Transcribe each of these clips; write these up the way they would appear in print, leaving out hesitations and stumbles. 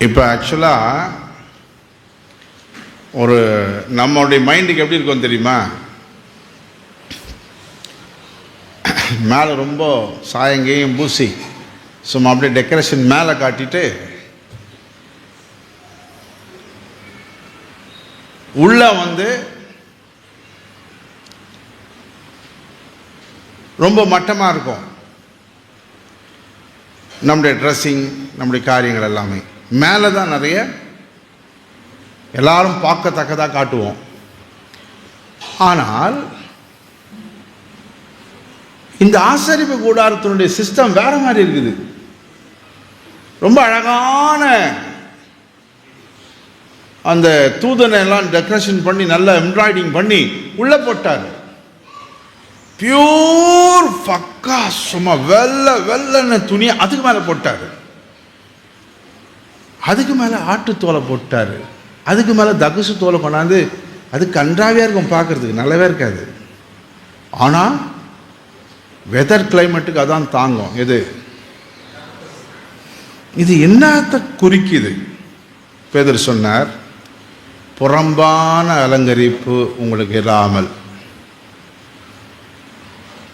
இப்போ ஆக்சுவலாக ஒரு நம்மளுடைய மைண்டுக்கு எப்படி இருக்கும் தெரியுமா? மேலே ரொம்ப சாயங்கையும் பூசி சும்மா அப்படியே டெக்கரேஷன் மேலே காட்டிட்டு உள்ள வந்து ரொம்ப மட்டமாக இருக்கும் நம்முடைய ட்ரெஸ்ஸிங், நம்முடைய காரியங்கள் எல்லாமே. மேலே தான் நிறைய எல்லாரும் பார்க்கத்தக்கதாக காட்டுவோம். ஆனால் இந்த ஆசரிப்பு கூடாரத்தினுடைய சிஸ்டம் வேற மாதிரி இருக்குது. ரொம்ப அழகான அந்த தூதனை எல்லாம் டெக்கரேஷன் பண்ணி நல்லா எம்ப்ராய்டிங் பண்ணி உள்ள போட்டார். பியூர் பக்கா சும்மா வெள்ளன்னு துணி அதுக்கு மேலே போட்டார். அதுக்கு மேலே ஆட்டு தோலை போட்டார். அதுக்கு மேலே தகுசு தோலை கொண்டாந்து அது கன்றாவியாக இருக்கும், பார்க்கறதுக்கு நல்லாவே இருக்காது. ஆனால் வெதர் கிளைமேட்டுக்கு அதான் தாங்கும். இது என்னத்தை குறிக்குது? பேதர் சொன்னார், புறம்பான அலங்கரிப்பு உங்களுக்கு இல்லாமல்.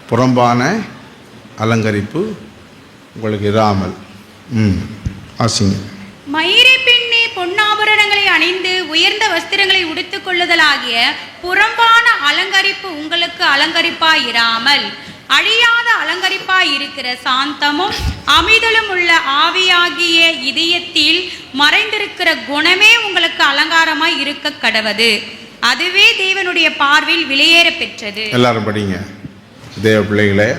புறம்பான அலங்கரிப்பு உங்களுக்கு இராமல். ஆசிங்க. மயிரை பின்னி பொன்னாபரணங்களை அணிந்து உயர்ந்த வஸ்திரங்களை உடுத்துக் கொள்ளுதலாகிய புறம்பான அலங்கரிப்பு உங்களுக்கு அலங்கரிப்பாய் இராமல் அழியாத அலங்கரிப்பாய் இருக்கிற சாந்தமும் அமைதலும் உள்ள ஆவியாகிய இதயத்தில் மறைந்திருக்கிற குணமே உங்களுக்கு அலங்காரமாய் இருக்க கடவது. அதுவே தேவனுடைய பார்வையில் விலையேற பெற்றது. எல்லாரும் படிங்க. தேவ பிள்ளைகளே,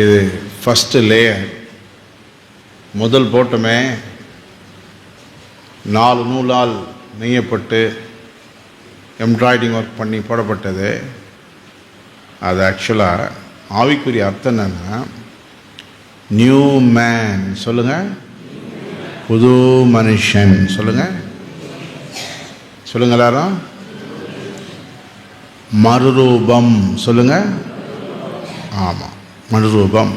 இது ஃபர்ஸ்ட் லேயர். முதல் போட்டமே 4 நூலால் நெய்யப்பட்டு எம்ப்ராய்டிங் ஒர்க் பண்ணி போடப்பட்டது. அது ஆக்சுவலாக ஆவிக்குரிய அர்த்தம் என்னன்னா, நியூ மேன். சொல்லுங்க, புது மனுஷன். சொல்லுங்க எல்லாரும். மறுரூபம். சொல்லுங்க. ஆமாம், மறுரூபம்.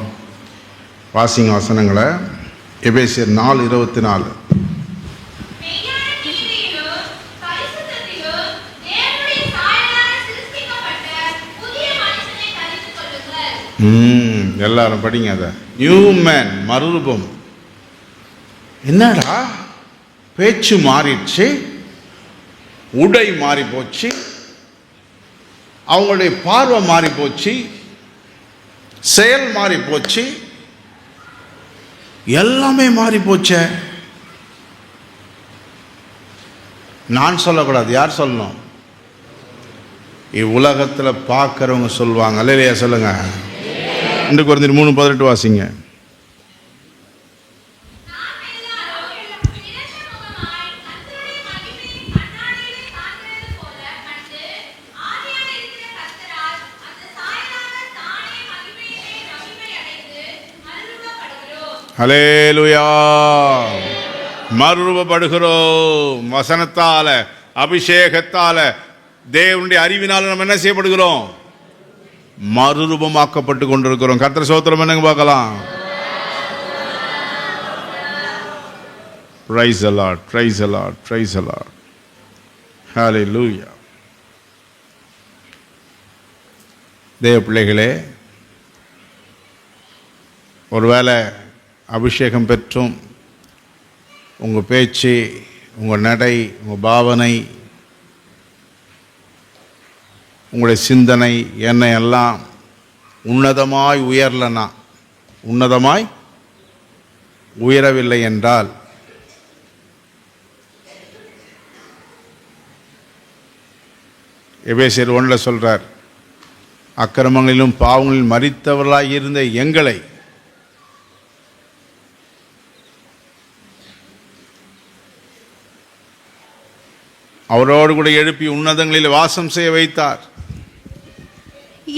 வாசிங்க வசனங்களை. எபேசியர் 4:24. எல்லாரும் படிங்க. அதை நியூ மேன், மறுரூபம். என்னடா பேச்சு மாறிடுச்சு, உடை மாறி போச்சு, அவங்களுடைய பார்வை மாறி போச்சு, செயல் மாறி போச்சு, எல்லாமே மாறி போச்ச. நான் சொல்லக்கூடாது, யார் சொல்லணும்? இவ்வுலகத்தில் பார்க்குறவங்க சொல்லுவாங்க. அல்லேலூயா சொல்லுங்க. 2 கொரிந்தியர் 3:18 வாசிங்க. ஹல்லேலூயா. மறுரூபப்படுகிறோம். வசனத்தால, அபிஷேகத்தால, தேவனுடைய அறிவினால நம்ம என்ன செய்யப்படுகிறோம்? மறுரூபமாக்கப்பட்டு கொண்டிருக்கிறோம். கர்த்தர் ஸ்தோத்திரம். என்னங்க பார்க்கலாம். Praise the Lord, praise the Lord, praise the Lord. Hallelujah. தேவ பிள்ளைகளே, ஒருவேளை அபிஷேகம் பெற்றும் உங்கள் பேச்சு, உங்கள் நடை, உங்கள் பாவனை, உங்களுடைய சிந்தனை எண்ணெய் எல்லாம் உன்னதமாய் உயரலனா, உன்னதமாய் உயரவில்லை என்றால் எபேசியர் 1 சொல்றார், அக்கிரமங்களிலும் பாவங்களிலும் மரித்தவர்களாய் இருந்த எங்களை அவரோடு கூட எழுப்பி உன்னதங்களில் வாசம் செய்ய வைத்தார்.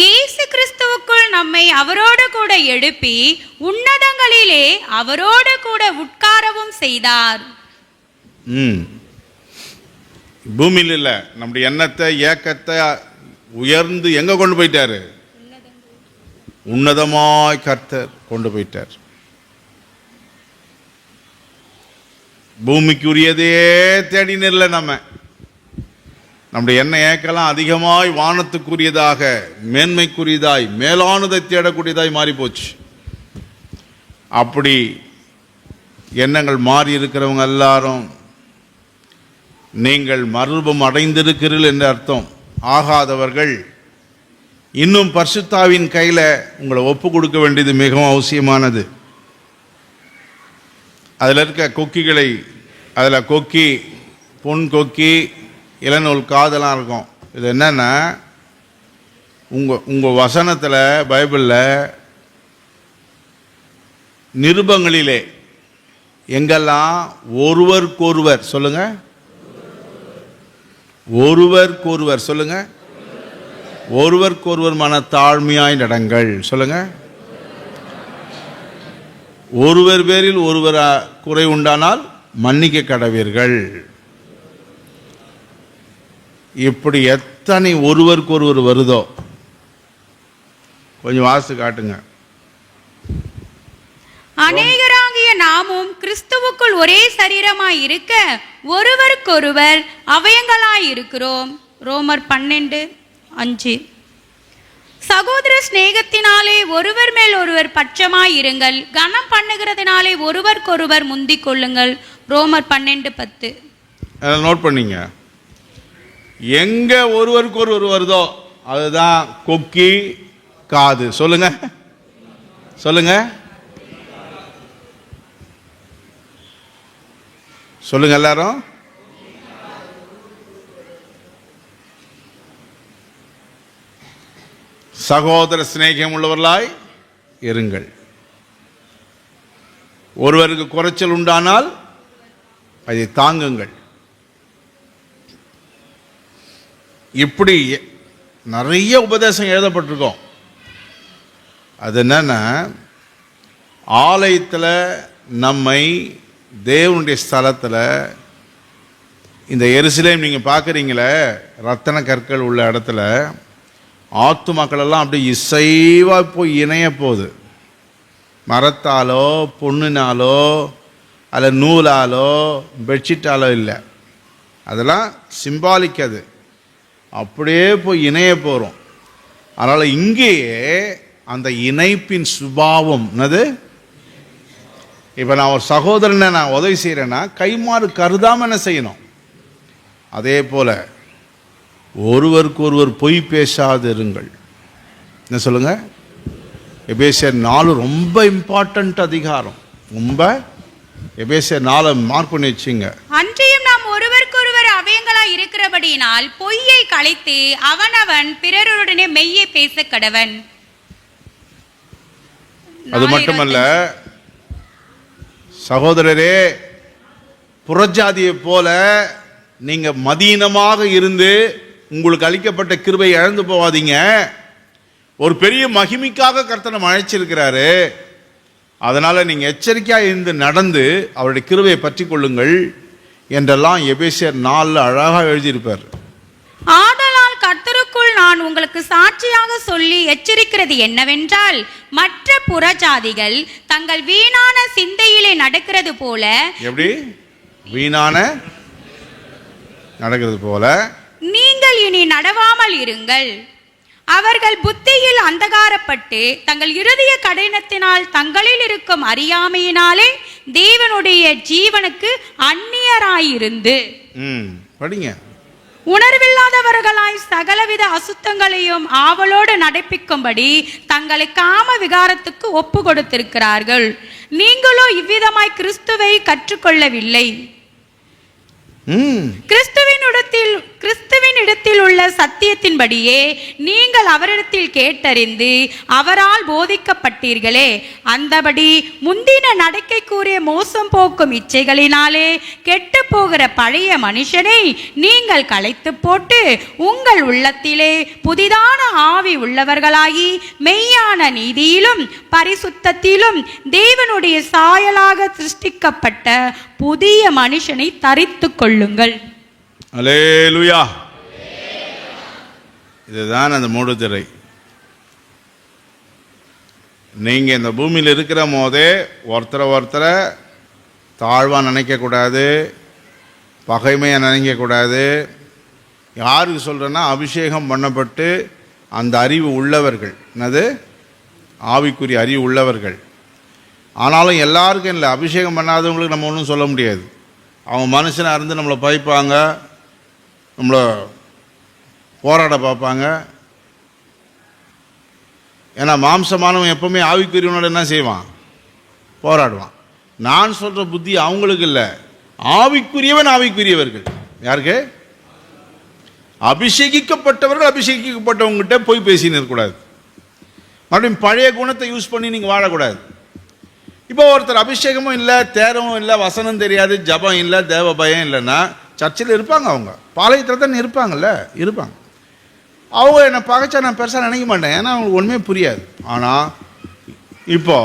இயேசு கிறிஸ்துவுக்குள் நம்மை அவரோடு கூட எழுப்பி உன்னதங்களிலே அவரோடு கூட உட்காரவும் செய்தார். பூமியில் இல்ல, நம்முடைய எண்ணத்தை, ஏக்கத்தை உயர்ந்து எங்க கொண்டு போயிட்டாரு? உன்னதமாய் கர்த்தர் கொண்டு போயிட்டார். பூமிக்குரியதையே தேடின்னு இல்லை. நம்முடைய எண்ணெய் ஏக்கெல்லாம் அதிகமாய் வானத்துக்குரியதாக, மேன்மைக்குரியதாய், மேலானதை தேடக்கூடியதாய் மாறி போச்சு. அப்படி எண்ணங்கள் மாறி இருக்கிறவங்க எல்லாரும் நீங்கள் மறுரூபம் அடைந்திருக்கிறீர்கள் என்று அர்த்தம். ஆகாதவர்கள் இன்னும் பரிசுத்தாவின் கையில் உங்களை ஒப்பு கொடுக்க வேண்டியது மிகவும் அவசியமானது. அதில் இருக்க கொக்கிகளை, அதில் கொக்கி, பொன் கொக்கி, இளநூல் காதெல்லாம் இருக்கும். இது என்னென்னா, உங்கள் வசனத்தில், பைபிளில், நிருபங்களிலே எங்கெல்லாம் ஒருவருக்கொருவர் சொல்லுங்க, ஒருவருக்கொருவர் சொல்லுங்க, ஒருவருக்கொருவர் மனத்தாழ்மையாய் நடங்கள் சொல்லுங்க, ஒருவர் பேரில் ஒருவர் குறை உண்டானால் மன்னிக்க கடவீர்கள். இப்படி எத்தனை ஒருவருக்கொருவர் வருதோ கொஞ்சம் வாசித்து காட்டுங்க. அநேகராகிய நாமும் கிறிஸ்துவுக்குள் ஒரே சரீரமாய் இருக்க ஒருவருக்கொருவர் அவயங்களாய் இருக்கிறோம். ரோமர் 12:5. சகோதர சிநேகத்தினாலே ஒருவர் மேல் ஒருவர் பட்சமாய் இருங்கள், கனம் பண்ணுகிறதுனாலே ஒருவருக்கொருவர் முந்திக் கொள்ளுங்கள். ரோமர் 12:10. நோட் பண்ணீங்க. எங்க ஒருவருக்கு ஒருவர் வருதோ அதுதான் கொக்கி காது. சொல்லுங்க சொல்லுங்க சொல்லுங்க எல்லாரும். சகோதர சிநேகம் உள்ளவர்களாய் இருங்கள். ஒருவருக்கு குறைச்சல் உண்டானால் அதை தாங்குங்கள். இப்படி நிறைய உபதேசம் எழுதப்பட்டிருக்கோம். அது என்னன்னா, ஆலயத்தில் நம்மை தேவனுடைய ஸ்தலத்தில், இந்த எருசலேம் நீங்கள் பார்க்குறீங்களே, ரத்தன கற்கள் உள்ள இடத்துல ஆத்துமாக்களெல்லாம் அப்படியே இசைவாக போய் இணைய போகுது. மரத்தாலோ பொண்ணுனாலோ அல்ல நூலாலோ பெட்ஷீட்டாலோ இல்லை, அதெல்லாம் சிம்பாலிக். அது அப்படியே போய் இணைய போகிறோம். அதனால் இங்கேயே அந்த இணைப்பின் சுபாவம் என்னது. இப்போ நான் ஒரு சகோதரனை நான் உதவி செய்கிறேன்னா கைமாறு கருதாமல் என்ன செய்யணும். அதே போல் ஒருவருக்கு ஒருவர் பொய் பேசாது இருங்கள். என்ன சொல்லுங்க. எபேசியர் 4 ரொம்ப இம்பார்ட்டன்ட் அதிகாரம். ரொம்ப எபேசியர் 4 மார்க் பண்ணி வச்சுங்க. அன்றியும் நாம் ஒருவருக்கொருவர் அவயங்களாய் இருக்கிறபடியினால் பொய்யை களைத்து அவனவன் பிறருடனே மெய்யை பேச கடவன். அது மட்டுமல்ல சகோதரரே, புறஜாதியை போல நீங்க மதீனமாக இருந்து உங்களுக்கு அளிக்கப்பட்ட கிருபை இழந்து போவாதீங்க. ஒரு பெரிய மகிமைக்காக கர்த்தர் நம்ம அழைச்சிருக்கிறாரு. அதனால நீங்க எச்சரிக்கையாக இருந்து நடந்து அவருடைய கிருபையை பற்றி கொள்ளுங்கள் என்றெல்லாம் எபேசியர் 4 அழகாக எழுதியிருப்பார். ஆதலால் கர்த்தருக்குள் நான் உங்களுக்கு சாட்சியாக சொல்லி எச்சரிக்கிறது என்னவென்றால், மற்ற புறஜாதிகள் தங்கள் வீணான சிந்தையிலே நடக்கிறது போல. எப்படி வீணான நடக்கிறது போல நீங்கள் இனி நடவாமல் இருங்கள். அவர்கள் புத்தியில் அந்தகாரப்பட்டு தங்கள் இருதய கடினத்தினால் தங்களில் இருக்கும் அறியாமையினாலே தேவனுடைய ஜீவனுக்கு அந்நியராயிருந்து படிங்க உணர்வில்லாதவர்களாய் சகலவித அசுத்தங்களையும் ஆவலோடு நடப்பிக்கும்படி தங்களை காம விகாரத்துக்கு ஒப்பு கொடுத்திருக்கிறார்கள். நீங்களோ இவ்விதமாய் கிறிஸ்துவை கற்றுக்கொள்ளவில்லை. கிறிஸ்துவின் இடத்தில் உள்ள சத்தியத்தின்படியே நீங்கள் அவரிடத்தில் கேட்டறிந்து அவரால் போதிக்கப்பட்டீர்களே. அந்தபடி முந்தின நடக்கைக்குரிய மோசம் போக்கும் இச்சைகளினாலே கெட்டு போகிற பழைய மனுஷனை நீங்கள் களைத்து போட்டு உங்கள் உள்ளத்திலே புதிதான ஆவி உள்ளவர்களாகி மெய்யான நீதியிலும் பரிசுத்தத்திலும் தேவனுடைய சாயலாக சிருஷ்டிக்கப்பட்ட புதிய மனுஷனை தரித்து கொள்ளுங்கள். அல்லேலூயா. இதுதான் அந்த மூடுதிரை. நீங்க இந்த பூமியில் இருக்கிற போதே ஒருத்தரை தாழ்வாக நினைக்கக்கூடாது, பகைமையாக நினைக்கக்கூடாது. யாருக்கு சொல்கிறேன்னா, அபிஷேகம் பண்ணப்பட்டு அந்த அறிவு உள்ளவர்கள், என்னது ஆவிக்குரிய அறிவு உள்ளவர்கள். ஆனாலும் எல்லாருக்கும் இல்லை, அபிஷேகம் பண்ணாதவங்களுக்கு நம்ம ஒன்றும் சொல்ல முடியாது. அவங்க மனுஷனாக இருந்து நம்மளை பகைப்பாங்க, நம்மளை போராட பார்ப்பாங்க. ஏன்னா மாம்சமானவன் எப்பவுமே ஆவிக்குரியவனோட என்ன செய்வான்? போராடுவான். நான் சொல்கிற புத்தி அவங்களுக்கு இல்லை, ஆவிக்குரியவன் ஆவிக்குரியவர்கள். யாருக்கு? அபிஷேகிக்கப்பட்டவர்கள் அபிஷேகிக்கப்பட்டவங்ககிட்ட போய் பேசின்னு இருக்கக்கூடாது. மறுபடியும் பழைய குணத்தை யூஸ் பண்ணி நீங்கள் வாழக்கூடாது. இப்போ ஒருத்தர் அபிஷேகமும் இல்லை, தேரமும் இல்லை, வசனம் தெரியாது, ஜபம் இல்லை, தேவ பயம் இல்லைன்னா சர்ச்சில் இருப்பாங்க. அவங்க பாளையத்தில் தான் இருப்பாங்கல்ல, இருப்பாங்க. அவங்க என்னை பகைச்சா நான் பெருசாக நினைக்க மாட்டேன், ஏன்னா அவங்களுக்கு ஒன்றுமே புரியாது. ஆனால் இப்போ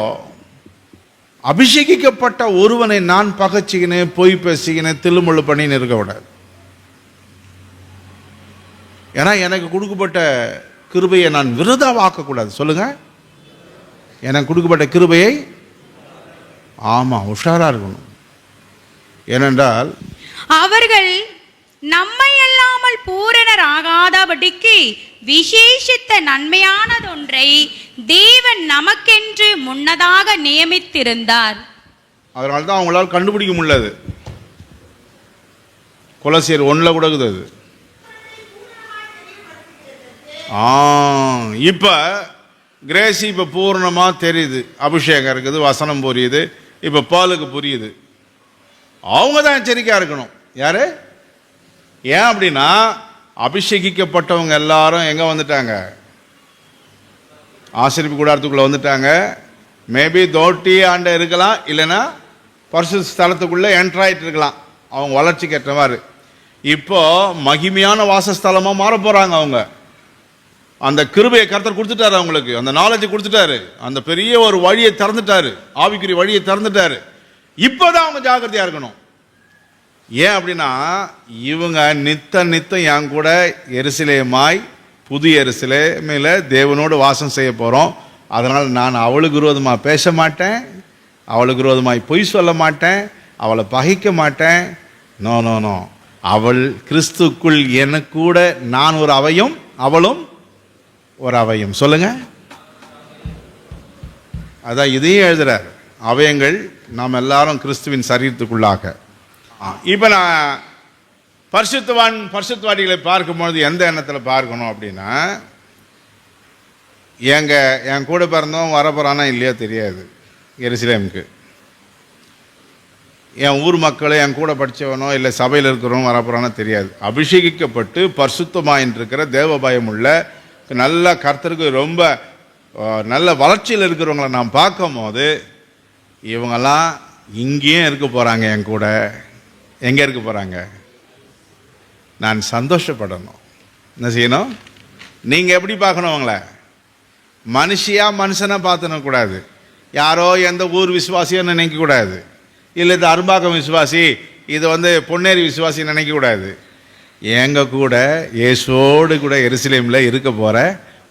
அபிஷேகிக்கப்பட்ட ஒருவனை நான் பகைச்சிக்கினு பொய் பேசிக்கினேன் தில்லுமுள்ளு பண்ணின்னு இருக்க விடாது. ஏன்னா எனக்கு கொடுக்கப்பட்ட கிருபையை நான் விருதாவாக்கக்கூடாது. சொல்லுங்க, எனக்கு கொடுக்கப்பட்ட கிருபையை உஷாராக இருக்கணும். ஏனென்றால் அவர்கள் நம்மை அல்லாமல் பூரணர் ஆகாதபடிக்கு விசேஷித்த நன்மையானதொன்றை தேவன் நமக்கென்று முன்னதாக நியமித்திருந்தார். அதனால தான் அவங்களால் கண்டுபிடிக்க முடியாது. கொலோசியர் 1 கூட இருக்குது. இப்போ கிரேசி இப்போ பூர்ணமாக தெரியுது. அபிஷேகம் இருக்குது, வசனம் புரியுது, இப்போ பாலுக்கு புரியுது. அவங்க தான் எச்சரிக்கையாக இருக்கணும். யாரு? ஏன் அப்படின்னா, அபிஷேகிக்கப்பட்டவங்க எல்லாரும் எங்கே வந்துட்டாங்க? ஆசரிப்பு கூடாரத்துக்குள்ளே வந்துட்டாங்க. மேபி தோட்டி ஆண்ட இருக்கலாம், இல்லைன்னா பரிசுத்த ஸ்தலத்துக்குள்ளே என்ட்ராயிட்டு இருக்கலாம், அவங்க வளர்ச்சிக்கு ஏற்ற மாதிரி. இப்போ மகிமையான வாசஸ்தலமாக மாற போகிறாங்க. அவங்க அந்த கிருபையை கர்த்தர் கொடுத்துட்டாரு, அவங்களுக்கு அந்த நாலேஜ் கொடுத்துட்டாரு, அந்த பெரிய ஒரு வழியை திறந்துட்டாரு, ஆவிக்குரிய வழியை திறந்துட்டாரு. இப்போதான் அவங்க ஜாக்கிரதையாக இருக்கணும். ஏன் அப்படின்னா, இவங்க நித்தம் என் கூட எருசலேமாய் புது எருசலேமில் தேவனோடு வாசம் செய்ய போகிறோம். அதனால் நான் அவளுக்கு விரோதமாக பேச மாட்டேன், அவளுக்கு விரோதமாய் பொய் சொல்ல மாட்டேன், அவளை பகைக்க மாட்டேன். நோ நோ நோ, அவள் கிறிஸ்துக்குள் எனக்கு கூட நான் ஒரு அவையும் அவளும் ஒரு அவையும். சொல்லுங்க, அதான் இதையும் எழுதுறார். அவயங்கள் நாம் எல்லாரும் கிறிஸ்துவின் சரீரத்துக்குள்ளாக. இப்போ நான் பரிசுத்தவாடிகளை பார்க்கும்பொழுது எந்த எண்ணத்தில் பார்க்கணும் அப்படின்னா, என் கூட பிறந்தவன் வரப்போறானா இல்லையா தெரியாது. எருசலேமுக்கு என் ஊர் மக்களோ என் கூட படித்தவனோ இல்லை சபையில் இருக்கிறவனோ வரப்போறானா தெரியாது. அபிஷேகிக்கப்பட்டு பரிசுத்தமாக இருக்கிற தேவபயம் உள்ள நல்ல கர்த்தருக்கு ரொம்ப நல்ல வளர்ச்சியில் இருக்கிறவங்களை நான் பார்க்கும் போது, இவங்கெல்லாம் இங்கேயும் இருக்க போகிறாங்க, என் கூட. எங்கே இருக்க போகிறாங்க? நான் சந்தோஷப்படணும். என்ன செய்யணும்? நீங்கள் எப்படி பார்க்கணும் அவங்கள? மனுஷனாக பார்த்துனக்கூடாது. யாரோ எந்த ஊர் விசுவாசியும் நினைக்கக்கூடாது. இல்லை இது அரும்பாக்கம் விசுவாசி, இது பொன்னேரி விசுவாசி நினைக்கக்கூடாது. எங்கள் கூட இயேசுவோடு கூட எருசலேமில் இருக்க போகிற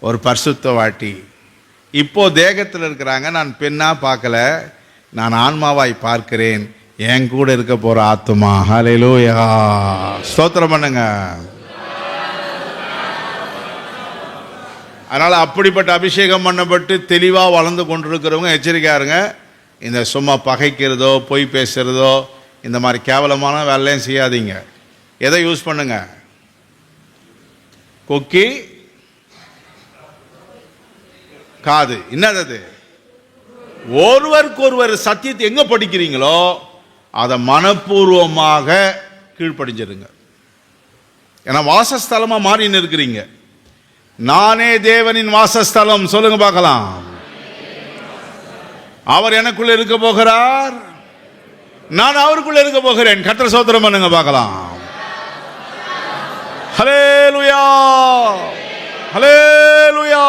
ஒரு பரிசுத்தவாட்டி. இப்போது தேகத்தில் இருக்கிறாங்க, நான் பெண்ணாக பார்க்கல, நான் ஆன்மாவாய் பார்க்கிறேன். என் கூட இருக்க போகிற ஆத்துமா. ஹல்லேலூயா, ஸ்தோத்திரம் பண்ணுங்க. அதனால் அப்படிப்பட்ட அபிஷேகம் பண்ணப்பட்டு தெளிவாக வளர்ந்து கொண்டிருக்கிறவங்க எச்சரிக்கையாக இருங்க. இந்த சும்மா பகைக்கிறதோ பொய் பேசுகிறதோ இந்த மாதிரி கேவலமான வேலையும் செய்யாதீங்க. எதை யூஸ் பண்ணுங்க? கொக்கி காது. என்னது? ஒருவருக்கொருவர் சத்தியத்தை எங்க படிக்கிறீங்களோ அதை மனப்பூர்வமாக கீழ்ப்படிஞ்சிருங்க. ஏன்னா வாசஸ்தலமா மாறின்னு இருக்கிறீங்க. நானே தேவனின் வாசஸ்தலம். சொல்லுங்க பார்க்கலாம். அவர் எனக்குள்ள இருக்க போகிறார், நான் அவருக்குள்ள இருக்க போகிறேன். கர்த்தர் ஸ்தோத்திரம் பண்ணுங்க பார்க்கலாம். ஹல்லேலூயா, ஹல்லேலூயா.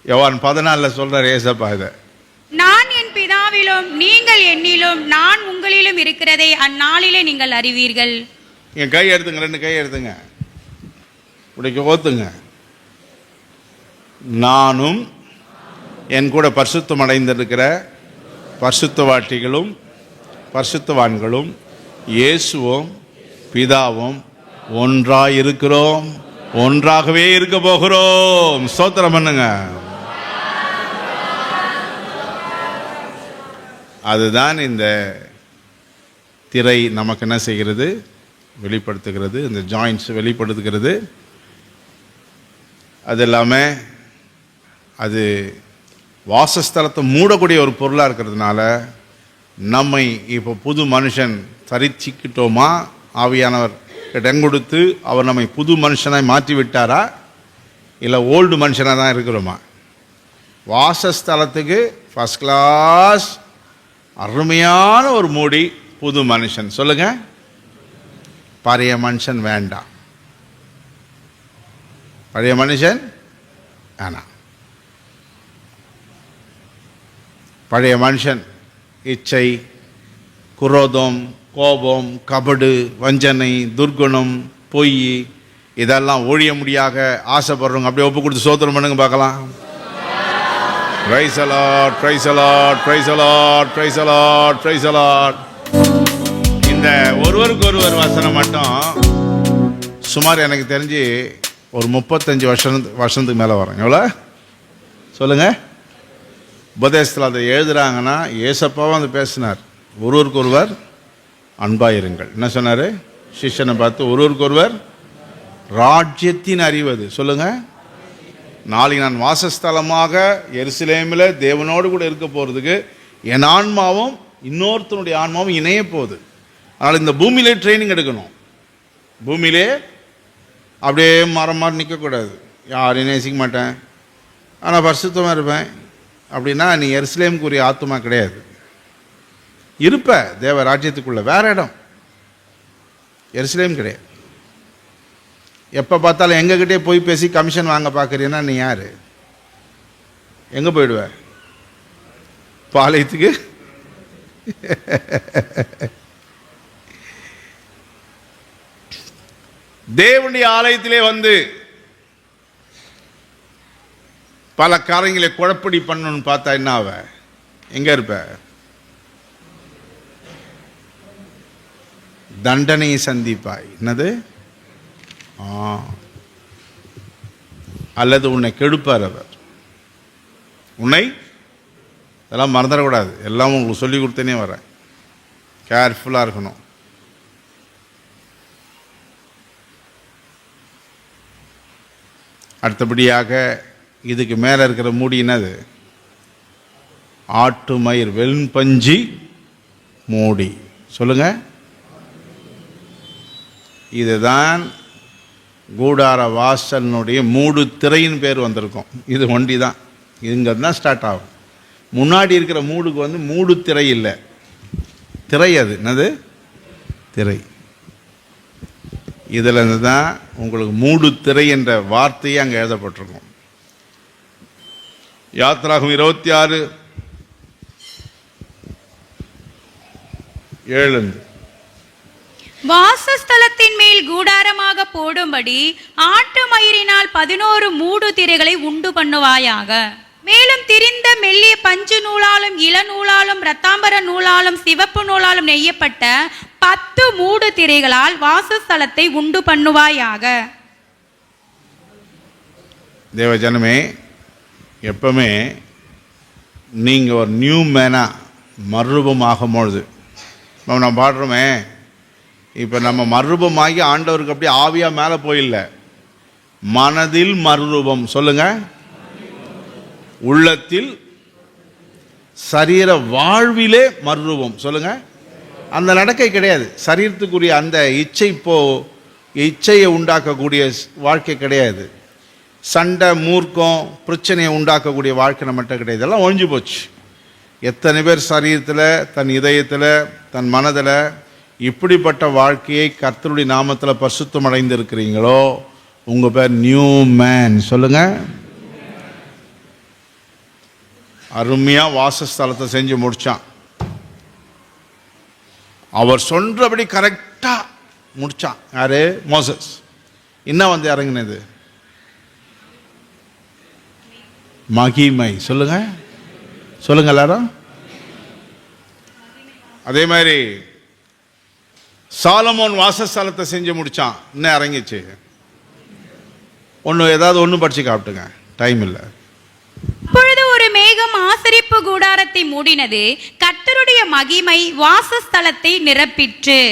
யோவான் 14 சொல்றார் ஏசப்பா இத, நான் என் பிதாவிலும் நீங்கள் என்னிலும் நான் உங்களிலும் இருக்கிறதை அந்நாளிலே நீங்கள் அறிவீர்கள். என் கை எடுத்துங்க, 2 கை எடுத்துங்க, இப்படி ஓத்துங்க. நானும் என் கூட பரிசுத்தம் அடைந்திருக்கிற பரிசுத்தவாட்டிகளும் பரிசுத்தவான்களும் இயேசுவும் பிதாவும் ஒன்றாய் இருக்கிறோம், ஒன்றாகவே இருக்க போகிறோம். ஸ்தோத்திரம் பண்ணுங்க. அதுதான் இந்த திரை நமக்கு என்ன செய்கிறது, வெளிப்படுத்துகிறது. இந்த ஜாயின்ட்ஸ் வெளிப்படுத்துகிறது. அது இல்லாமல் அது வாசஸ்தலத்தை மூடக்கூடிய ஒரு பொருளாக இருக்கிறதுனால நம்மை இப்போ புது மனுஷன் தரிச்சிக்கிட்டோமா, ஆவியானவர் இடம் கொடுத்து அவர் நம்மை புது மனுஷனாய் மாற்றி விட்டாரா, இல்லை ஓல்டு மனுஷனாக தான் இருக்கிறோமா? வாசஸ்தலத்துக்கு ஃபர்ஸ்ட் கிளாஸ் அருமையான ஒரு மூடி புது மனுஷன். சொல்லுங்க, பழைய மனுஷன் வேண்டாம். பழைய மனுஷன் வேணாம். பழைய மனுஷன் இச்சை, குரோதம், கோபம், கபடு, வஞ்சனை, துர்குணம், பொய், இதெல்லாம் ஒழிய முடியாக ஆசைப்படுறவங்க அப்படியே ஒப்பு கொடுத்து சோத்திரம் பண்ணுங்க பார்க்கலாம். Praise the Lord, praise the Lord, praise the Lord, praise the Lord, praise the Lord. இந்த ஒருவருக்கு ஒருவர் வசனம் மட்டும் சுமார் எனக்கு தெரிஞ்சு ஒரு 35 வருஷத்துக்கு மேலே வரும். எவ்வளோ சொல்லுங்க? உபதேசத்தில் அதை எழுதுறாங்கன்னா ஏசப்பாவும் அதை பேசினார். ஒருவருக்கு ஒருவர் அன்பாயிருங்கள். என்ன சொன்னார்? சிஷ்யனை பார்த்து ஒருவருக்கு ஒருவர் ராஜ்யத்தின் அறிவது. சொல்லுங்க, நாளைக்கு நான் வாசஸ்தலமாக எருசலேமில் தேவனோடு கூட இருக்க போகிறதுக்கு என் ஆன்மாவும் இன்னொருத்தனுடைய ஆன்மாவும் இணைய போகுது. அதனால் இந்த பூமியிலே ட்ரைனிங் எடுக்கணும். பூமியிலே அப்படியே மரம் மாதிரி நிற்கக்கூடாது. யாரையும் நேசிக்க மாட்டேன் ஆனால் பரிசுத்தமாக இருப்பேன் அப்படின்னா நீ எருசலேமுக்குரிய ஆத்துமா கிடையாது. இருப்ப தேவ ராஜ்யத்துக்குள்ள வேற இடம், எருசலேம் கிடையாது. எப்போ பார்த்தாலும் எங்ககிட்டே போய் பேசி கமிஷன் வாங்க பார்க்குறீன்னா நீ யார்? எங்கே போயிடுவ? பாளையத்துக்கு? தேவனுடைய ஆலயத்திலே வந்து பல காரியங்களை குழப்படி பண்ணணும்னு பார்த்தா என்ன ஆவ? எங்க இருப்ப? தண்டனையை சந்திப்பாய். என்னது? அல்லது உன்னை கெடுப்பார் அவர். உன்னை இதெல்லாம் மறந்துடக்கூடாது. எல்லாம் உங்களுக்கு சொல்லி கொடுத்தனே வரேன். கேர்ஃபுல்லாக இருக்கணும். அடுத்தபடியாக இதுக்கு மேலே இருக்கிற மூடி என்னது? ஆட்டு மயிர் வெண்பஞ்சி மூடி. சொல்லுங்க, இதுதான் கூடார வாசலினுடைய மூடு திரையின் பேர் வந்திருக்கும். இது ஒண்டி தான், இங்கே தான் ஸ்டார்ட் ஆகும். முன்னாடி இருக்கிற மூடுக்கு வந்து மூடு திரை இல்லை, திரை. அது என்னது? திரை. இதில் இருந்து தான் உங்களுக்கு மூடு திரை என்ற வார்த்தையே அங்கே எழுதப்பட்டிருக்கும். யாத்திராகம் 26:7 வாசஸ்தலத்தின் மேல் கூடாரமாக போடும்படி ஆட்டு மயிரினால் 11 மூடு திரைகளை உண்டு பண்ணுவாயாக. மேலும் திரிந்த மெல்லிய பஞ்சு நூலாலும் இளநூலாலும் இரத்தாம்பர நூலாலும் சிவப்பு நூலாலும் நெய்யப்பட்ட 10 மூடு திரைகளால் வாசஸ்தலத்தை உண்டு பண்ணுவாயாக. தேவஜனமே, எப்பவுமே நீங்கள் ஒரு நியூ மேனா மறுரூபமாகும் பொழுது நம்ம பாடுறோமே, இப்போ நம்ம மறுரூபமாகி ஆண்டவருக்கு அப்படியே ஆவியாக மேலே போயில்ல, மனதில் மறுரூபம். சொல்லுங்க, உள்ளத்தில் சரீர வாழ்விலே மறுரூபம். சொல்லுங்க, அந்த நடக்கை கிடையாது. சரீரத்துக்குரிய அந்த இச்சையை உண்டாக்கக்கூடிய வாழ்க்கை கிடையாது. சண்டை, மூர்க்கம், பிரச்சனையை உண்டாக்கக்கூடிய வாழ்க்கை நம்மகிட்ட கிடையாது. எல்லாம் ஒழிஞ்சு போச்சு. எத்தனை பேர் சரீரத்தில், தன் இதயத்தில், தன் மனதில் இப்படிப்பட்ட வாழ்க்கையை கர்த்தருடைய நாமத்தில் பரிசுத்தம் அடைந்து இருக்கிறீங்களோ, உங்கள் பேர் நியூ மேன். சொல்லுங்க, அருமையாக வாசஸ்தலத்தை செஞ்சு முடித்தான். அவர் சொல்றபடி கரெக்டாக முடித்தான். யாரு? மோசஸ். இன்னும் வந்து இறங்கினது மகிமை. சொல்லுங்க, சொல்லுங்க எல்லாரும். அதே மாதிரி சாலமோன் வாசஸ்தலத்தை செஞ்சு முடிச்சான். இன்னும் இறங்கிச்சு. ஏதாவது ஒன்று படிச்சு காட்டுங்க, டைம் இல்லை. அப்பொழுது ஒரு மேகம் ஆசரிப்பு கூடாரத்தை மூடினது, கர்த்தருடைய மகிமை வாசஸ்தலத்தை நிரப்பிற்று.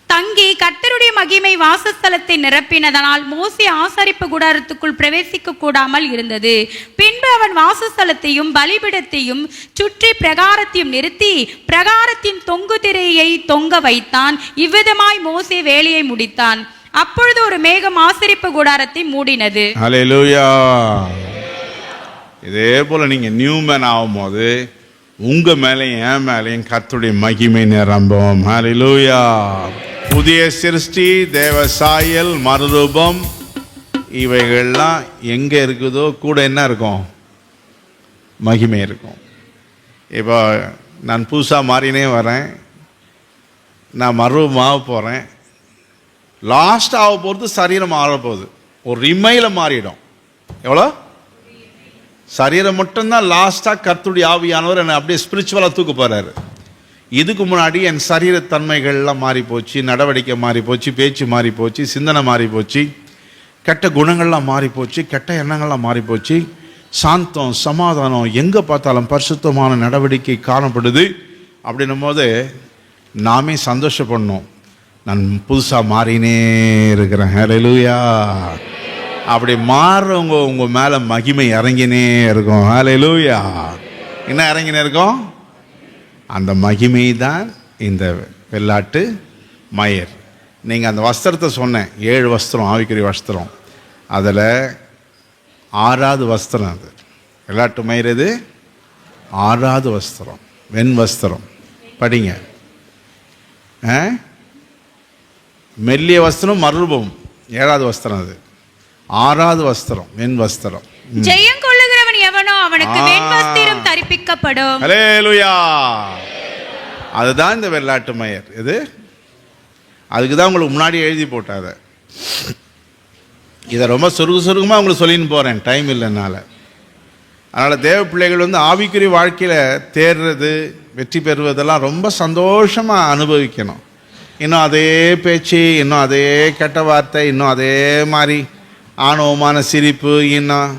தங்கி கர்த்தருடைய மகிமை வாசஸ்தலத்தை நிரப்பினதனால் மோசே ஆசரிப்பு கூடாரத்துக்குள் பிரவேசிக்க கூடாமல் இருந்தது. பின்பு அவன் வாசஸ்தலத்தையும் பலிபீடத்தையும் சுற்றி பிரகாரத்தையும் நிறுத்தி பிரகாரத்தின் தொங்கு திரையை தொங்க வைத்தான். இவ்விதமாய் மோசே வேலையை முடித்தான். அப்பொழுது ஒரு மேகம் ஆசரிப்பு கூடாரத்தை மூடினது. ஹல்லேலூயா. இதே போல நீங்க நியூ மேன் ஆகும்போது உங்க மேலையும் என் மேலையும் கர்த்தருடைய மகிமை நிரம்பும். ஹல்லேலூயா. புதிய சிருஷ்டி, தேவ சாயல், மறுரூபம், இவைகள்லாம் எங்க இருக்குதோ கூட என்ன இருக்கும்? மகிமை இருக்கும். இப்போ நான் புதுசாக மாறினே வரேன், நான் மறுரூபமாக போகிறேன். லாஸ்ட் ஆக போகிறது சரீரம் ஆக போகுது. ஒரு இமையில் மாறிடும். எவ்வளோ? சரீரம் மட்டும்தான் லாஸ்ட்டாக கர்த்தருடைய ஆவியானவர் என்னை அப்படியே ஸ்பிரிச்சுவலாக தூக்க போகிறாரு. இதுக்கு முன்னாடி என் சரீரத்தன்மைகள்லாம் மாறி போச்சு, நடவடிக்கை மாறி போச்சு, பேச்சு மாறி போச்சு, சிந்தனை மாறி போச்சு, கெட்ட குணங்கள்லாம் மாறி போச்சு, கெட்ட எண்ணங்கள்லாம் மாறி போச்சு. சாந்தம், சமாதானம், எங்கே பார்த்தாலும் பரிசுத்தமான நடவடிக்கை காணப்படுது. அப்படின்னும் போது நாமே சந்தோஷப்படணும், நான் புதுசாக மாறினே இருக்கிறேன். ஹல்லேலூயா. அப்படி மாறுறவங்க உங்கள் மேலே மகிமை இறங்கினே இருக்கும். ஹல்லேலூயா. என்ன இறங்கினே இருக்கும்? அந்த மகிமை தான் இந்த வெள்ளாட்டு மயிர். நீங்கள் அந்த வஸ்திரத்தை சொன்னேன், 7 வஸ்திரம், ஆவிக்குரிய வஸ்திரம். அதில் 6வது வஸ்திரம் அது. வெள்ளாட்டு மயிர் இது 6வது வஸ்திரம், வெண் வஸ்திரம். படிங்க. மெல்லிய வஸ்திரம் மறுரூபம் 7வது வஸ்திரம். அது 6வது வஸ்திரம், வெண் வஸ்திரம். ஜெயம் கொள்ளுகிறவன் எவனோ அவனுக்கு வெண் வஸ்திரம் தரிப்பிக்கப்படும். ஹல்லேலூயா. அதுதான் இந்த வெள்ளாட்டு மயிர். இது அதுக்கு தான் உங்களுக்கு முன்னாடி எழுதி போட்டாத. இதை ரொம்ப சுருக்கமாக உங்களுக்கு சொல்லின்னு போகிறேன், டைம் இல்லைனால. அதனால் தேவ பிள்ளைகள் ஆவிக்குரிய வாழ்க்கையில் தேர்றது, வெற்றி பெறுவதெல்லாம் ரொம்ப சந்தோஷமாக அனுபவிக்கணும். இன்னும் அதே பேச்சு, இன்னும் அதே கெட்ட வார்த்தை, இன்னும் அதே மாதிரி ஆணவமான சிரிப்பு, இன்னும்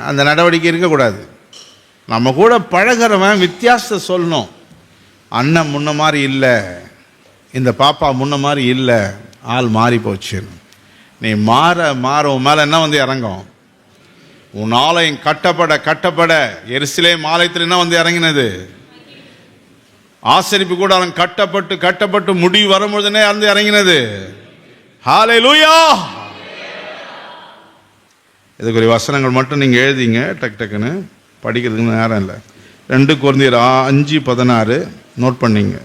அந்த நடவடிக்கை இருக்கக்கூடாது. நம்ம கூட பழகிறவன் வித்தியாசத்தை சொல்லணும். அண்ணன் முன்ன மாதிரி இல்லை, இந்த பாப்பா முன்ன மாதிரி இல்லை, ஆள் மாறி போச்சு. நீ மாற மாற உன் மேலே என்ன இறங்கும்? உன் ஆலயம் கட்டப்பட கட்டப்பட எருசலேம் ஆலயத்தில் என்ன இறங்கினது? ஆசரிப்பு கூட அவன் கட்டப்பட்டு கட்டப்பட்டு முடிவு வரும்பொழுதுனே இறங்கினது. ஹல்லேலூயா. இதுக்குரிய வசனங்கள் மட்டும் நீங்கள் எழுதிங்க, டக்கு டக்குன்னு படிக்கிறதுக்கு நேரம் இல்லை. 2 கொரிந்தியர் 5:16 நோட் பண்ணிங்க.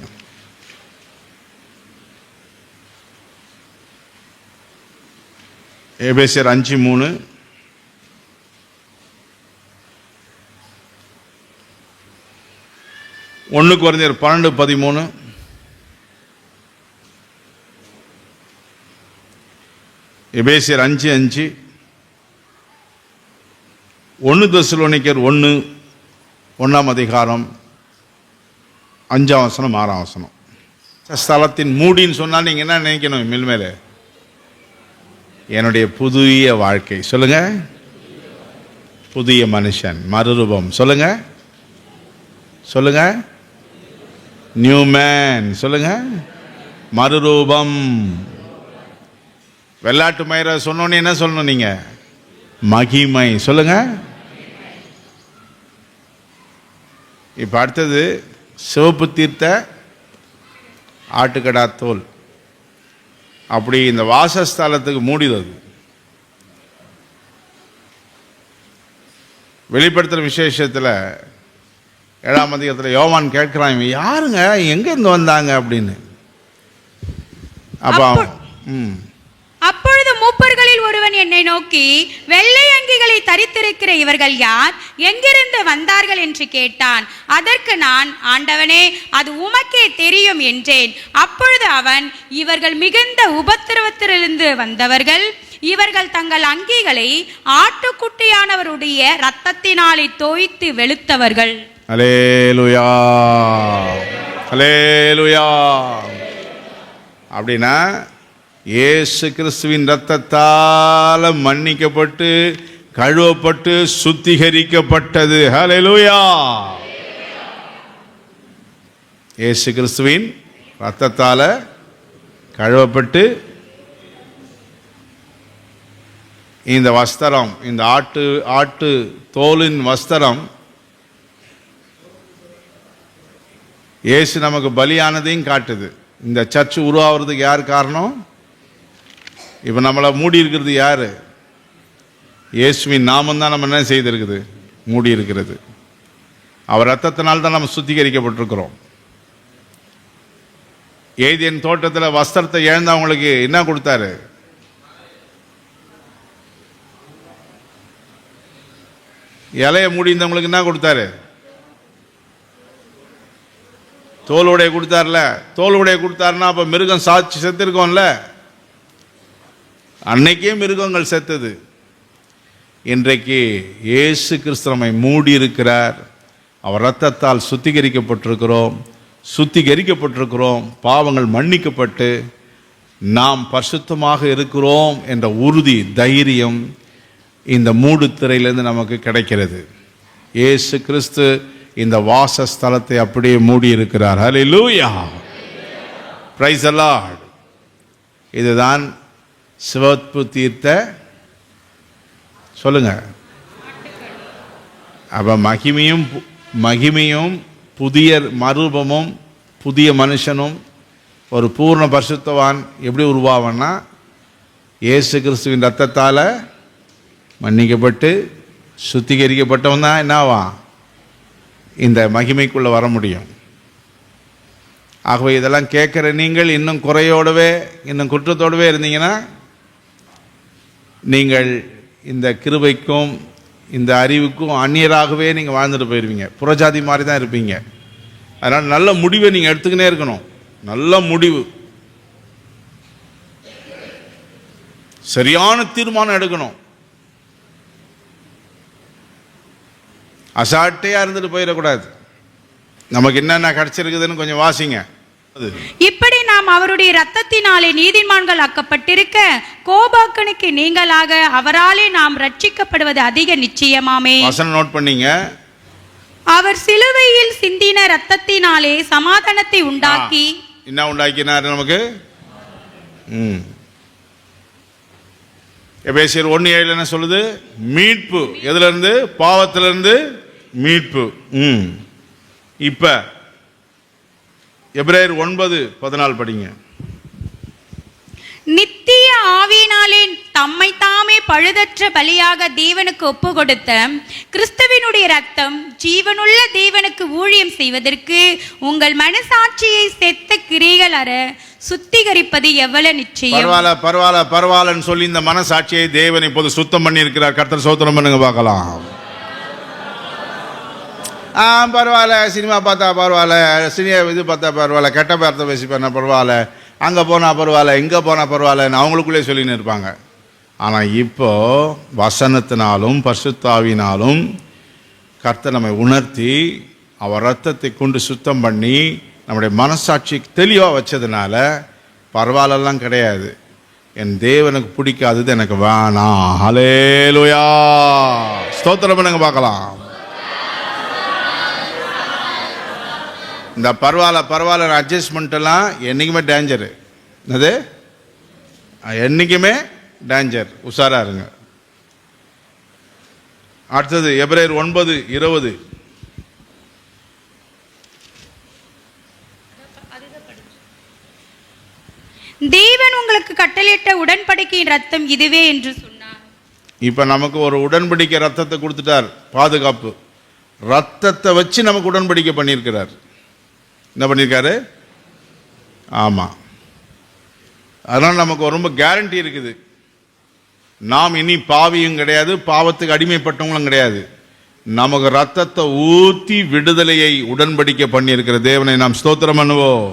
எபேசியர் 5:3, 1 கொரிந்தியர் 12:13, எபேசியர் 5:5, 1 தெசலோனிக்கர் 1 அதிகாரம் 5ஆம் வசனம் 6ஆம் வசனம். ஸ்தலத்தின் மூடின்னு சொன்னால் நீங்கள் என்ன நினைக்கணும்? மேல்மேலே என்னுடைய புதிய வாழ்க்கை சொல்லுங்க, புதிய மனுஷன், மறுரூபம் சொல்லுங்க, சொல்லுங்க, நியூ மேன் சொல்லுங்க, மறுரூபம். வெள்ளாட்டு மயிரை சொன்னோன்னே என்ன சொல்லணும் நீங்க? மகிமை சொல்லுங்க. இப்போ அடுத்தது சிவப்பு தீர்த்த ஆட்டுக்கடா தோல். அப்படி இந்த வாசஸ்தலத்துக்கு மூடிதது. வெளிப்படுத்துகிற விசேஷத்தில் 7ஆம் அதிகாரத்தில் யோவான் கேட்குறான், இவன் யாருங்க, எங்கேருந்து வந்தாங்க அப்படின்னு. அப்போ அப்பொழுது மூப்பர்களில் ஒருவன் என்னை நோக்கி, வெள்ளை அங்கிகளை தரித்திருக்கிற இவர்கள் யார், எங்கிருந்து வந்தார்கள் என்று கேட்டான். அதற்கு நான், ஆண்டவனே, அது உமக்கே தெரியும் என்றேன். அப்பொழுது அவன், இவர்கள் மிகுந்த உபத்திரவத்திலிருந்து வந்தவர்கள். இவர்கள் தங்கள் அங்கிகளை ஆட்டுக்குட்டியானவருடைய இரத்தத்தினாலே தோய்த்து வெளுத்தவர்கள். அல்லேலூயா. ஹல்லேலூயா. அப்படின்னா இயேசு கிறிஸ்துவின் இரத்தத்தால் மன்னிக்கப்பட்டு கழுவப்பட்டு சுத்திகரிக்கப்பட்டது. ஹல்லேலூயா. இயேசு கிறிஸ்துவின் இரத்தத்தால் கழுவப்பட்டு இந்த வஸ்திரம், இந்த ஆட்டு தோலின் வஸ்திரம் இயேசு நமக்கு பலியானதையும் காட்டுது. இந்த சர்ச் உருவாகிறதுக்கு யார் காரணம்? இப்போ நம்மளை மூடி இருக்கிறது யார்? இயேசுவின் நாமம் தான் நம்ம என்ன செய்திருக்குது? மூடி இருக்கிறது. அவர் ரத்தத்தினால் தான் நம்ம சுத்திகரிக்கப்பட்டிருக்கிறோம். ஏதேன் தோட்டத்தில் வஸ்திரத்தை இழந்தவங்களுக்கு என்ன கொடுத்தாரு? இலையை மூடிந்தவங்களுக்கு என்ன கொடுத்தாரு? தோலுடைய கொடுத்தார்ல. தோலுடைய கொடுத்தாருன்னா அப்போ மிருகம் சாட்சி செத்துருக்கோம்ல. அன்னைக்கே மிருகங்கள் செத்தது. இன்றைக்கு இயேசு கிறிஸ்து நம்மை மூடி இருக்கிறார். அவர் இரத்தத்தால் சுத்திகரிக்கப்பட்டிருக்கிறோம். பாவங்கள் மன்னிக்கப்பட்டு நாம் பரிசுத்தமாக இருக்கிறோம் என்ற உறுதி, தைரியம் இந்த மூடு திரையிலிருந்து நமக்கு கிடைக்கிறது. இயேசு கிறிஸ்து இந்த வாசஸ்தலத்தை அப்படியே மூடி இருக்கிறார். ஹல்லேலூயா. Praise the lord. இதுதான் சிவப்பு தீர்த்த சொல்லுங்க. அப்ப மகிமையும் புதிய மறுரூபமும் புதிய மனுஷனும் ஒரு பூர்ண பரிசுத்தவான் எப்படி உருவாவன்னா இயேசு கிறிஸ்துவின் ரத்தத்தால் மன்னிக்கப்பட்டு சுத்திகரிக்கப்பட்டவன் தான் என்னவா இந்த மகிமைக்குள்ளே வர முடியும். ஆகவே இதெல்லாம் கேட்குற நீங்கள் இன்னும் குறையோடவே இன்னும் குற்றத்தோடவே இருந்தீங்கன்னா நீங்கள் இந்த கிருபைக்கும் இந்த அறிவுக்கும் அந்நியராகவே நீங்கள் வாழ்ந்துட்டு போயிடுவீங்க. புறஜாதி மாதிரி தான் இருப்பீங்க. அதனால் நல்ல முடிவை நீங்கள் எடுத்துக்கினே இருக்கணும். நல்ல முடிவு, சரியான தீர்மானம் எடுக்கணும். அசாட்டையாக இருந்துட்டு போயிடக்கூடாது. நமக்கு என்னென்ன கிடைச்சிருக்குதுன்னு கொஞ்சம் வாசிங்க. இப்படி நாம் அவருடைய இரத்தத்தினாலே நீதிமான்கள் ஆக்கப்பட்டிருக்க கோபாக்கனுக்கு நீங்களாக அவராலே நாம் ரட்சிக்கப்படுவது அதிக நிச்சயமாமே. வசனம் நோட் பண்ணீங்க. அவர் சிலுவையில் சிந்தின இரத்தத்தினாலே சமாதானத்தை உண்டாக்கி என்ன உண்டாக்கினார் நமக்கு? எபேசியர் 1:7 என்ன சொல்லுது? மீட்பு. எதுல இருந்து? பாவத்திலிருந்து மீட்பு. இப்ப எபிரேயர் 9:14 படிங்க. நித்திய ஆவியினாலே தம்மை தாமே பழுதற்ற பலியாக தேவனுக்கு ஒப்பு கொடுத்த கிறிஸ்துவினுடைய ரத்தம் ஜீவனுள்ள தேவனுக்கு ஊழியம் செய்வதற்கு உங்கள் மனசாட்சியை செத்த கிரிகள் அற சுத்திகரிப்பது எவ்வளவு நிச்சயம். பரவாயில்லன்னு சொல்லி இந்த மனசாட்சியை தேவன் இப்போது சுத்தம் பண்ணி இருக்கிறார். கர்த்தர் ஸ்தோத்திரம் பண்ணுங்க பார்க்கலாம். பரவாயில்ல, சினிமா பார்த்தா பரவாயில்ல, இது பார்த்தா பரவாயில்ல, கெட்ட வார்த்தை பேசி பண்ண பரவாயில்ல, அங்கே போனால் பரவாயில்ல, இங்கே போனால் பரவாயில்லன்னு அவங்களுக்குள்ளே சொல்லின்னு இருப்பாங்க. ஆனால் இப்போ வசனத்தினாலும் பரிசுத்தாவினாலும் கர்த்தர் நம்மை உணர்த்தி அவர் ரத்தத்தை கொண்டு சுத்தம் பண்ணி நம்முடைய மனசாட்சி தெளிவாக வச்சதுனால பரவாயில்லாம் கிடையாது. என் தேவனுக்கு பிடிக்காதது எனக்கு வேணாம். ஹல்லேலூயா. ஸ்தோத்திரம் பண்ணுங்க பார்க்கலாம். இந்த பரவாயில்ல அட்ஜஸ்ட்மெண்ட் எல்லாம் என்றைக்குமே டேஞ்சரு. அது என்றைக்குமே டேஞ்சர். உஷாரா இருங்க. அடுத்தது எபிரேயர் 9:20. தேவன் உங்களுக்கு கட்டளையிட்ட உடன்படிக்கையின் ரத்தம் இதுவே என்று சொன்னார். இப்ப நமக்கு ஒரு உடன்படிக்கை ரத்தத்தை கொடுத்துட்டார். பாதுகாப்பு ரத்தத்தை வச்சு நமக்கு உடன்படிக்கை பண்ணியிருக்கிறார். என்ன பண்ணியிருக்காரு? ஆமாம். அதனால் நமக்கு ரொம்ப கேரண்டி இருக்குது. நாம் இனி பாவியும் கிடையாது, பாவத்துக்கு அடிமைப்பட்டவங்களும் கிடையாது. நமக்கு ரத்தத்தை ஊற்றி விடுதலையை உடன்படிக்கை பண்ணியிருக்கிற தேவனை நாம் ஸ்தோத்திரம் பண்ணுவோம்.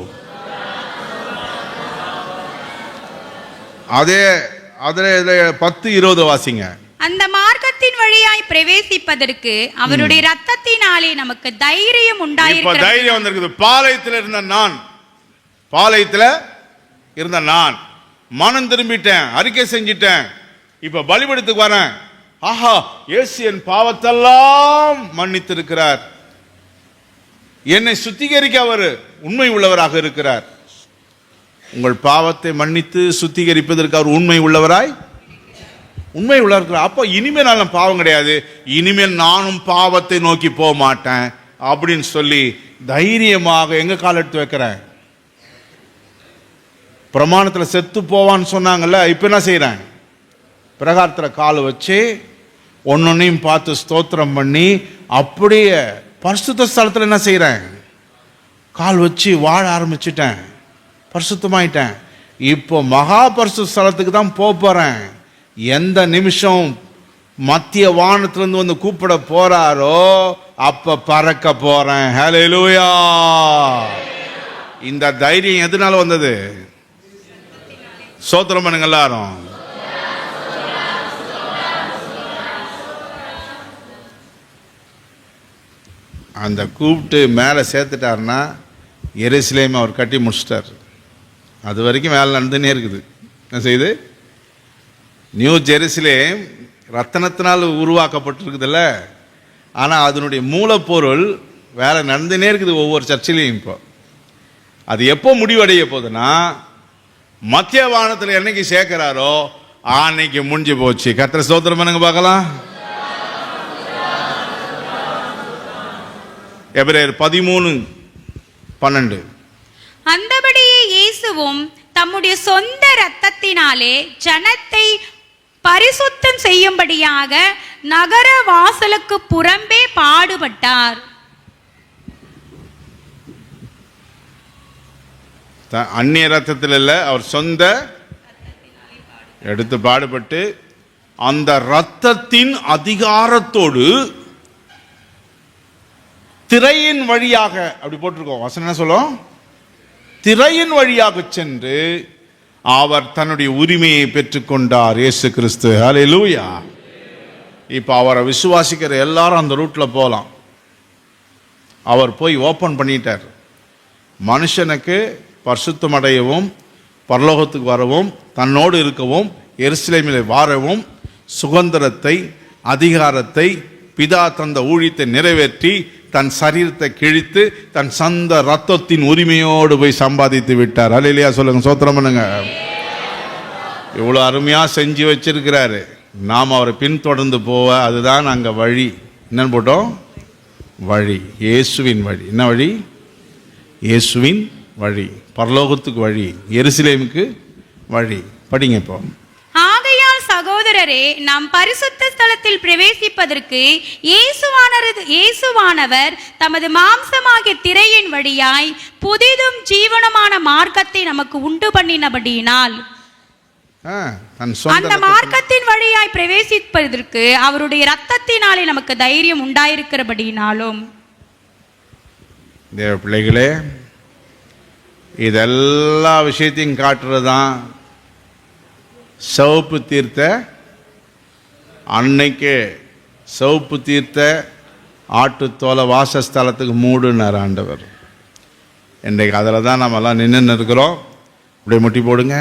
அதில் 10:20 வாசிங்க. அந்த மார்க்கத்தை பாலத்தின் வழியாய் பிரவேசிப்பதற்கு அவருடைய ரத்தத்தினாலே நமக்கு தைரியம் இப்ப உண்டாயிருக்கிறது. தைரியம் வந்திருக்குது. பாளையத்துல இருந்த நான் மனம் திரும்பிட்டேன், அறிக்கை செஞ்சிட்டேன், இப்ப பலிபீடத்துக்கு வரேன். ஆஹா, இயேசு என் பாவத்தெல்லாம் மன்னித்திருக்கிறார், என்னை சுத்திகரிக்க அவர் உண்மை உள்ளவராக இருக்கிறார். உங்கள் பாவத்தை மன்னித்து சுத்திகரிப்பதற்கு அவர் உண்மை உள்ளவராய் இருக்கிறார். அப்போ இனிமேல் நான் பாவம் கிடையாது, இனிமேல் நானும் பாவத்தை நோக்கி போக மாட்டேன் அப்படின்னு சொல்லி தைரியமாக எங்க கால் எடுத்து வைக்கிறேன். பிரமாணத்தில் செத்து போவான்னு சொன்னாங்கல்ல, இப்ப என்ன செய்யறேன்? பிரகாரத்தில் கால் வச்சு ஒன்னொன்னையும் பார்த்து ஸ்தோத்திரம் பண்ணி அப்படியே பரிசுத்த ஸ்தலத்தில் என்ன செய்யறேன்? கால் வச்சு வாழ ஆரம்பிச்சிட்டேன், பரிசுத்தமாயிட்டேன். இப்போ மகா பரிசுத்த ஸ்தலத்துக்கு தான் போறேன். எந்த நிமிஷம் மத்திய வானத்திலிருந்து வந்து கூப்பிட போறாரோ அப்ப பறக்க போறேன். ஹல்லேலூயா. இந்த தைரியம் எதனால வந்தது? ஸ்தோத்திரம் பண்ணுங்க எல்லாரும். அந்த கூப்பிட்டு மேலே சேர்த்துட்டாருன்னா எருசலேமை அவர் கட்டி முடிச்சிட்டார். அது வரைக்கும் வேலை நடந்துன்னே இருக்குது. என்ன செய்யுது? நியூ ஜெருசலேம் ரத்தனத்தினால் உருவாக்கப்பட்டிருக்குதுல்ல, ஆனால் அதனுடைய மூலப்பொருள் வேலை நடந்துன்னே இருக்குது ஒவ்வொரு சர்ச்சிலையும். இப்போ அது எப்போ முடிவடைய போகுதுன்னா, மத்திய வானத்தில் என்னைக்கு சேர்க்கிறாரோ அன்னைக்கு முடிஞ்சு போச்சு. கர்த்தரை ஸ்தோத்திரம் பண்ணுங்க பார்க்கலாம். எபிரேயர் 13:12. அந்தபடியே இயேசுவும் தம்முடைய சொந்த இரத்தத்தினாலே ஜனத்தை பரிசுத்தம் செய்யும்படியாக நகர வாசலுக்கு புறம்பே பாடுபட்டார். அந்நிய ரத்தத்தில் இல்ல, அவர் சொந்த எடுத்து பாடுபட்டு அந்த ரத்தத்தின் அதிகாரத்தோடு திரையின் வழியாக, அப்படி போட்டிருக்கோம் வசனம் என்ன சொல்லும், திரையின் வழியாக சென்று அவர் தன்னுடைய உரிமையை பெற்றுக்கொண்டார். இயேசு கிறிஸ்து. ஹல்லேலூயா. இப்போ அவரை விசுவாசிக்கிற எல்லாரும் அந்த ரூட்ல போகலாம். அவர் போய் ஓப்பன் பண்ணிட்டார். மனுஷனுக்கு பரிசுத்தம் அடையவும், பரலோகத்துக்கு வரவும், தன்னோடு இருக்கவும், எருசலேமிலே வாழவும், சுதந்திரத்தை, அதிகாரத்தை, பிதா தந்த ஊழியத்தை நிறைவேற்றி தன் சரீரத்தை கிழித்து தன் சொந்த ரத்தத்தின் உரிமையோடு போய் சம்பாதித்து விட்டார். அல்லேலூயா சொல்லுங்க, ஸ்தோத்திரம் பண்ணுங்க. இவ்வளோ அருமையா செஞ்சு வச்சிருக்கிறாரு. நாம் அவரை பின்தொடர்ந்து போவ அதுதான் அங்கே வழி. என்னன்னு போட்டோம்? வழி, இயேசுவின் வழி. என்ன வழி? இயேசுவின் வழி, பரலோகத்துக்கு வழி, எருசலேமுக்கு வழி. படிங்க இப்போ. ஆகையால் சகோதரரே, நாம் பரிசுத்த ஸ்தலத்தில் பிரவேசிப்பதற்கு இயேசுவானவர் தமது மாம்சமாகிய திரையின் வழியாய் புதிதும் ஜீவனமான மார்க்கத்தை நமக்கு உண்டு பண்ணினபடியினால் அந்த மார்க்கத்தின் வழியாய் பிரவேசிப்பதற்கு அவருடைய இரத்தத்தினாலே நமக்கு தைரியம் உண்டாயிருக்கிறபடியினாலும். தேவ பிள்ளைகளே, இதெல்லா விஷயத்தையும் காட்டுறதுதான் சிவப்பு தீர்த்த அன்னைக்கு சிவப்பு தீர்த்த ஆட்டுத்தோலை வாசஸ்தலத்துக்கு மூடுனார் ஆண்டவர். இன்றைக்கு அதில் தான் நம்ம எல்லாம் நின்று இருக்கிறோம். அப்படியே முட்டி போடுங்க.